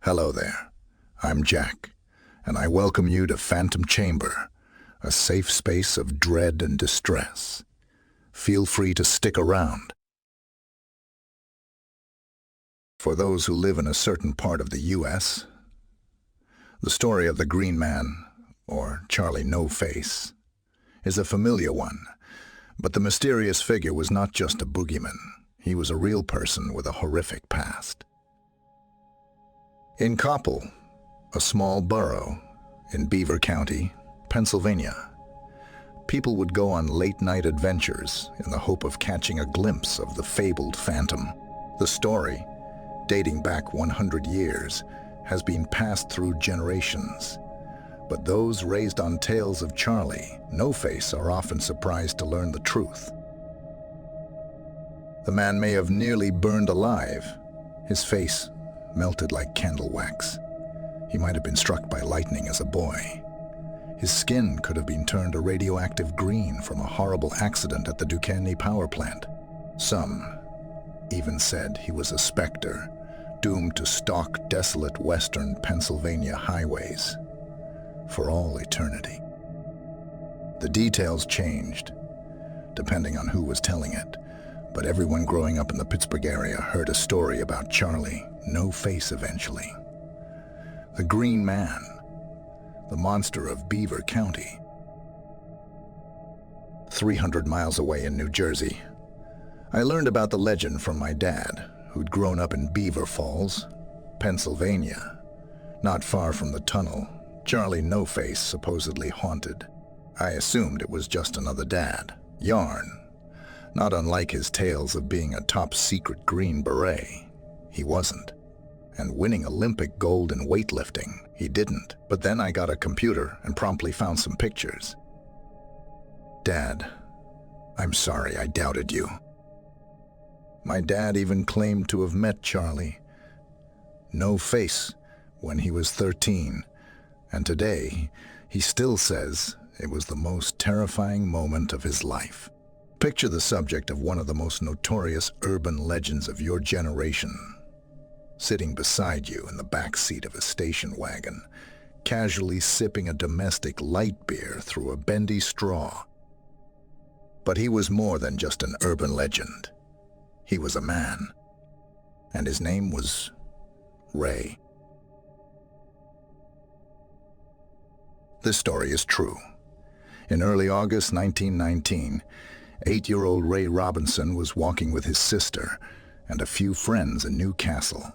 Hello there, I'm Jack, and I welcome you to Phantom Chamber, a safe space of dread and distress. Feel free to stick around. For those who live in a certain part of the U.S., the story of the Green Man, or Charlie No-Face, is a familiar one, but the mysterious figure was not just a boogeyman. He was a real person with a horrific past. In Coppell, a small borough in Beaver County, Pennsylvania, people would go on late-night adventures in the hope of catching a glimpse of the fabled phantom. The story, dating back 100 years, has been passed through generations. But those raised on tales of Charlie No-Face are often surprised to learn the truth. The man may have nearly burned alive, his face melted like candle wax. He might have been struck by lightning as a boy. His skin could have been turned a radioactive green from a horrible accident at the Duquesne power plant. Some even said he was a specter, doomed to stalk desolate western Pennsylvania highways for all eternity. The details changed, depending on who was telling it, but everyone growing up in the Pittsburgh area heard a story about Charlie No-Face eventually. The Green Man, the monster of Beaver County. 300 miles away in New Jersey, I learned about the legend from my dad, who'd grown up in Beaver Falls, Pennsylvania. Not far from the tunnel Charlie No-Face supposedly haunted. I assumed it was just another dad yarn, not unlike his tales of being a top-secret Green Beret. He wasn't. And winning Olympic gold in weightlifting, he didn't. But then I got a computer and promptly found some pictures. Dad, I'm sorry I doubted you. My dad even claimed to have met Charlie No-Face when he was 13, and today he still says it was the most terrifying moment of his life. Picture the subject of one of the most notorious urban legends of your generation, sitting beside you in the back seat of a station wagon, casually sipping a domestic light beer through a bendy straw. But he was more than just an urban legend. He was a man, and his name was Ray. This story is true. In early August 1919, 8-year-old Ray Robinson was walking with his sister and a few friends in Newcastle,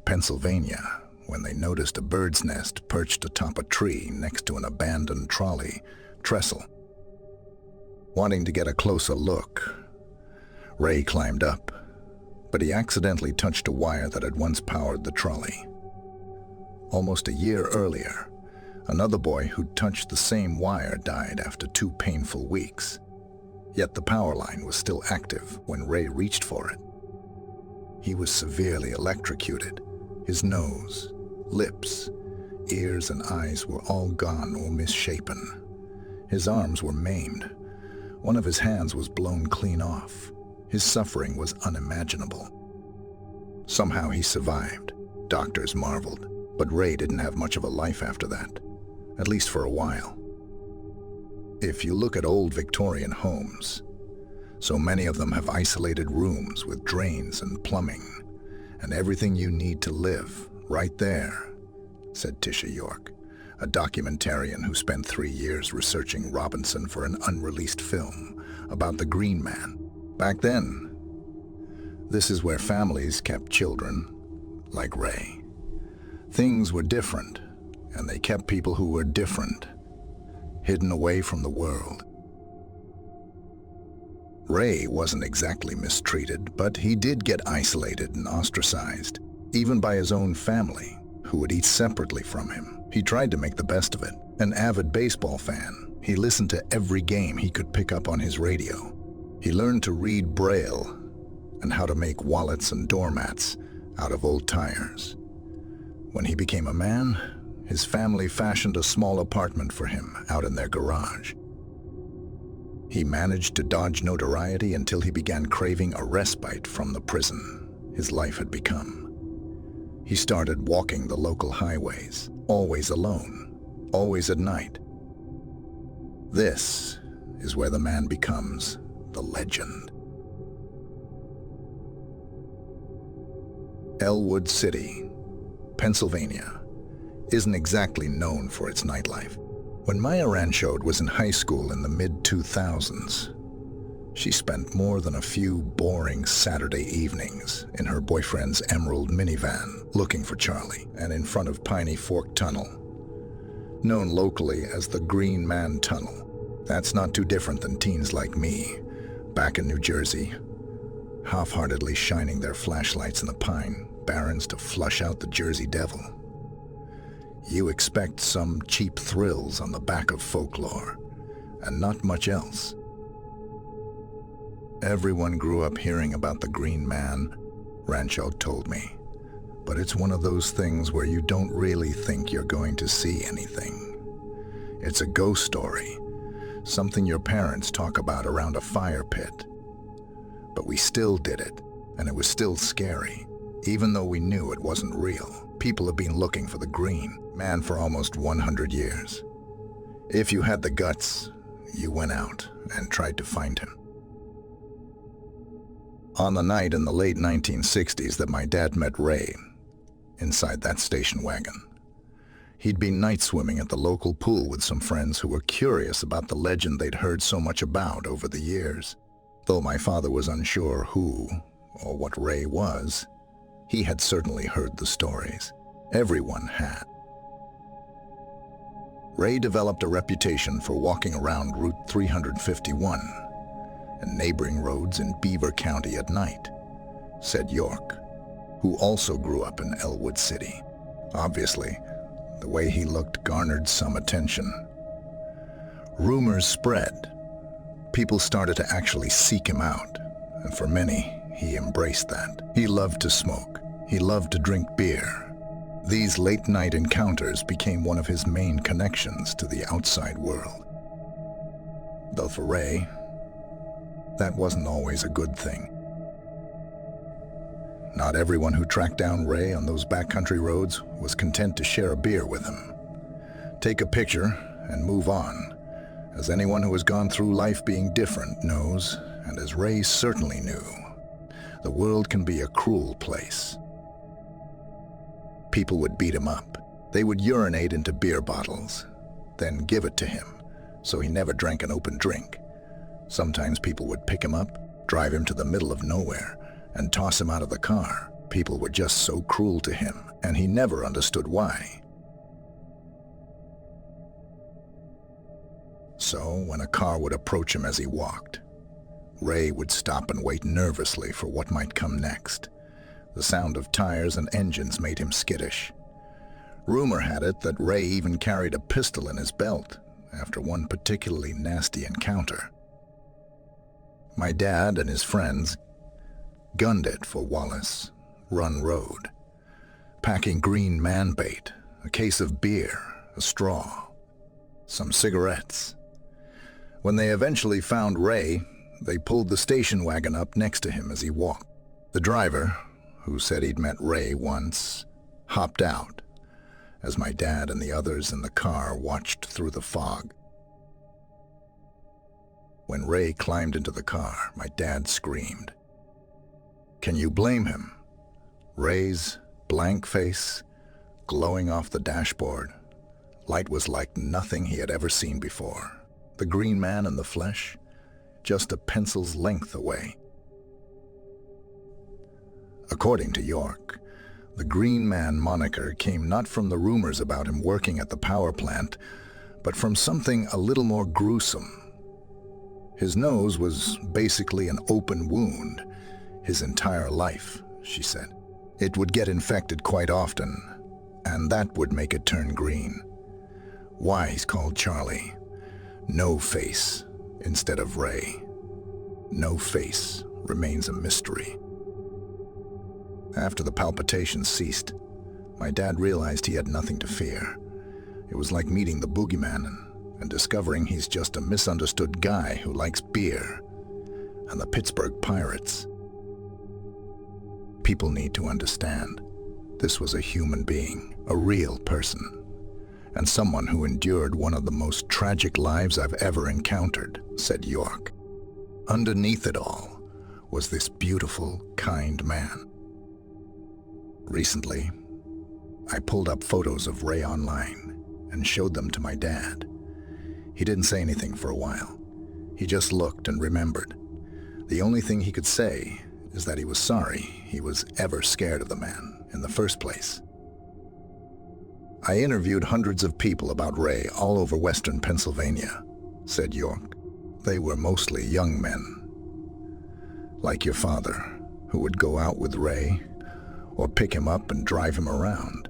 Pennsylvania, when they noticed a bird's nest perched atop a tree next to an abandoned trolley trestle. Wanting to get a closer look, Ray climbed up, but he accidentally touched a wire that had once powered the trolley. Almost a year earlier, another boy who'd touched the same wire died after 2 painful weeks. Yet the power line was still active when Ray reached for it. He was severely electrocuted. His nose, lips, ears, and eyes were all gone or misshapen. His arms were maimed. One of his hands was blown clean off. His suffering was unimaginable. Somehow he survived. Doctors marveled, but Ray didn't have much of a life after that, at least for a while. If you look at old Victorian homes, so many of them have isolated rooms with drains and plumbing, and everything you need to live right there, said Tisha York, a documentarian who spent 3 years researching Robinson for an unreleased film about the Green Man. Back then, this is where families kept children like Ray. Things were different, and they kept people who were different hidden away from the world. Ray wasn't exactly mistreated, but he did get isolated and ostracized, even by his own family, who would eat separately from him. He tried to make the best of it. An avid baseball fan, he listened to every game he could pick up on his radio. He learned to read Braille and how to make wallets and doormats out of old tires. When he became a man, his family fashioned a small apartment for him out in their garage. He managed to dodge notoriety until he began craving a respite from the prison his life had become. He started walking the local highways, always alone, always at night. This is where the man becomes the legend. Elwood City, Pennsylvania, isn't exactly known for its nightlife. When Maya Ranchod was in high school in the mid-2000s, she spent more than a few boring Saturday evenings in her boyfriend's Emerald minivan looking for Charlie, and in front of Piney Fork Tunnel, known locally as the Green Man Tunnel. That's not too different than teens like me, back in New Jersey, half-heartedly shining their flashlights in the pine barrens to flush out the Jersey Devil. You expect some cheap thrills on the back of folklore, and not much else. Everyone grew up hearing about the Green Man, Ranchod told me, but it's one of those things where you don't really think you're going to see anything. It's a ghost story, something your parents talk about around a fire pit. But we still did it, and it was still scary, even though we knew it wasn't real. People have been looking for the Green Man for almost 100 years. If you had the guts, you went out and tried to find him. On the night in the late 1960s that my dad met Ray, inside that station wagon, he'd been night swimming at the local pool with some friends who were curious about the legend they'd heard so much about over the years. Though my father was unsure who or what Ray was, he had certainly heard the stories. Everyone had. Ray developed a reputation for walking around Route 351 and neighboring roads in Beaver County at night, said York, who also grew up in Elwood City. Obviously, the way he looked garnered some attention. Rumors spread. People started to actually seek him out, and for many, he embraced that. He loved to smoke. He loved to drink beer. These late-night encounters became one of his main connections to the outside world. Though for Ray, that wasn't always a good thing. Not everyone who tracked down Ray on those backcountry roads was content to share a beer with him, take a picture, and move on, as anyone who has gone through life being different knows, and as Ray certainly knew, the world can be a cruel place. People would beat him up. They would urinate into beer bottles, then give it to him, so he never drank an open drink. Sometimes people would pick him up, drive him to the middle of nowhere, and toss him out of the car. People were just so cruel to him, and he never understood why. So, when a car would approach him as he walked, Ray would stop and wait nervously for what might come next. The sound of tires and engines made him skittish. Rumor had it that Ray even carried a pistol in his belt after one particularly nasty encounter. My dad and his friends gunned it for Wallace Run Road, packing Green Man bait, a case of beer, a straw, some cigarettes. When they eventually found Ray, they pulled the station wagon up next to him as he walked. The driver, who said he'd met Ray once, hopped out as my dad and the others in the car watched through the fog. When Ray climbed into the car, my dad screamed. Can you blame him? Ray's blank face, glowing off the dashboard. Light was like nothing he had ever seen before. The Green Man in the flesh, just a pencil's length away. According to York, the Green Man moniker came not from the rumors about him working at the power plant, but from something a little more gruesome. His nose was basically an open wound, his entire life, she said. It would get infected quite often, and that would make it turn green. Why he's called Charlie. No Face instead of Ray. No Face remains a mystery. After the palpitations ceased, my dad realized he had nothing to fear. It was like meeting the boogeyman and discovering he's just a misunderstood guy who likes beer and the Pittsburgh Pirates. People need to understand, This was a human being, a real person, and someone who endured one of the most tragic lives I've ever encountered, said York. Underneath it all was this beautiful, kind man. Recently, I pulled up photos of Ray online and showed them to my dad. He didn't say anything for a while. He just looked and remembered. The only thing he could say is that he was sorry he was ever scared of the man in the first place. I interviewed hundreds of people about Ray all over western Pennsylvania, said York. They were mostly young men, like your father, who would go out with Ray or pick him up and drive him around.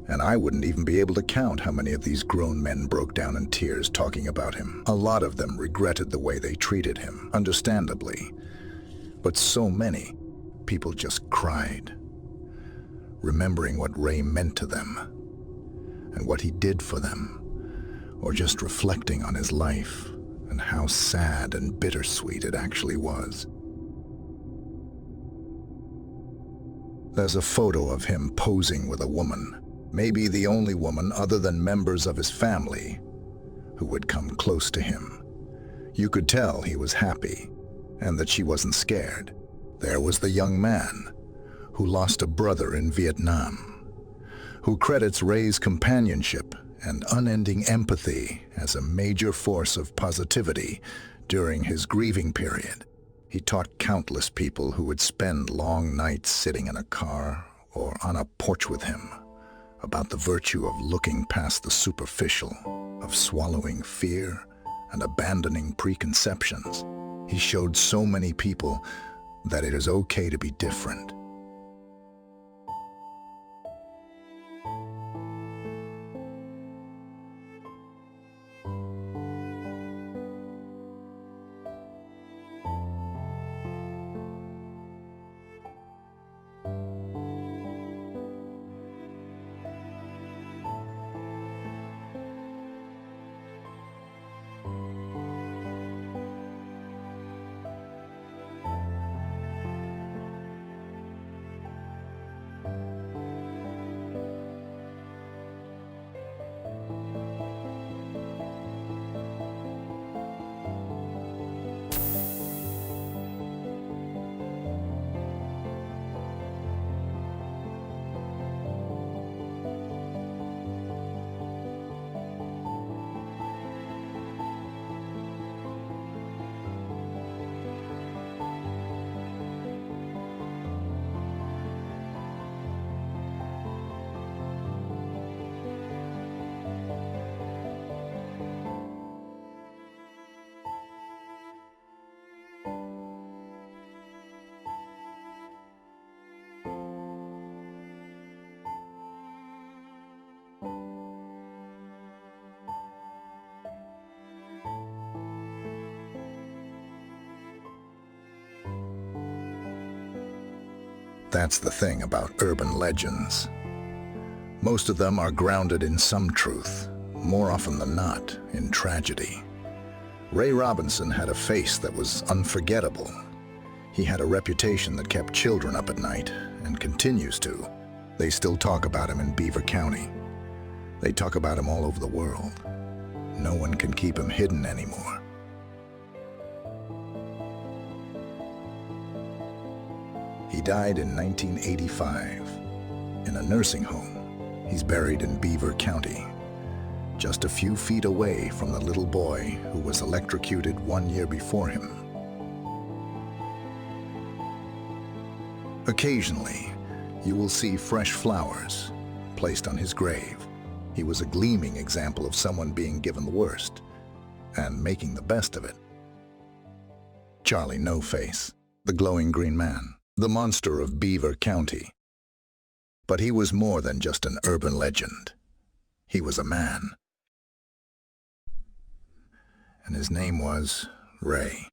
And I wouldn't even be able to count how many of these grown men broke down in tears talking about him. A lot of them regretted the way they treated him, understandably. But so many people just cried, remembering what Ray meant to them and what he did for them, or just reflecting on his life and how sad and bittersweet it actually was. There's a photo of him posing with a woman, maybe the only woman other than members of his family who would come close to him. You could tell he was happy and that she wasn't scared. There was the young man who lost a brother in Vietnam, who credits Ray's companionship and unending empathy as a major force of positivity during his grieving period. He taught countless people who would spend long nights sitting in a car or on a porch with him about the virtue of looking past the superficial, of swallowing fear and abandoning preconceptions. He showed so many people that it is okay to be different. That's the thing about urban legends. Most of them are grounded in some truth, more often than not, in tragedy. Ray Robinson had a face that was unforgettable. He had a reputation that kept children up at night, and continues to. They still talk about him in Beaver County. They talk about him all over the world. No one can keep him hidden anymore. He died in 1985 in a nursing home. He's buried in Beaver County, just a few feet away from the little boy who was electrocuted 1 year before him. Occasionally, you will see fresh flowers placed on his grave. He was a gleaming example of someone being given the worst and making the best of it. Charlie No Face, the glowing green man, the monster of Beaver County. But he was more than just an urban legend. He was a man. And his name was Ray.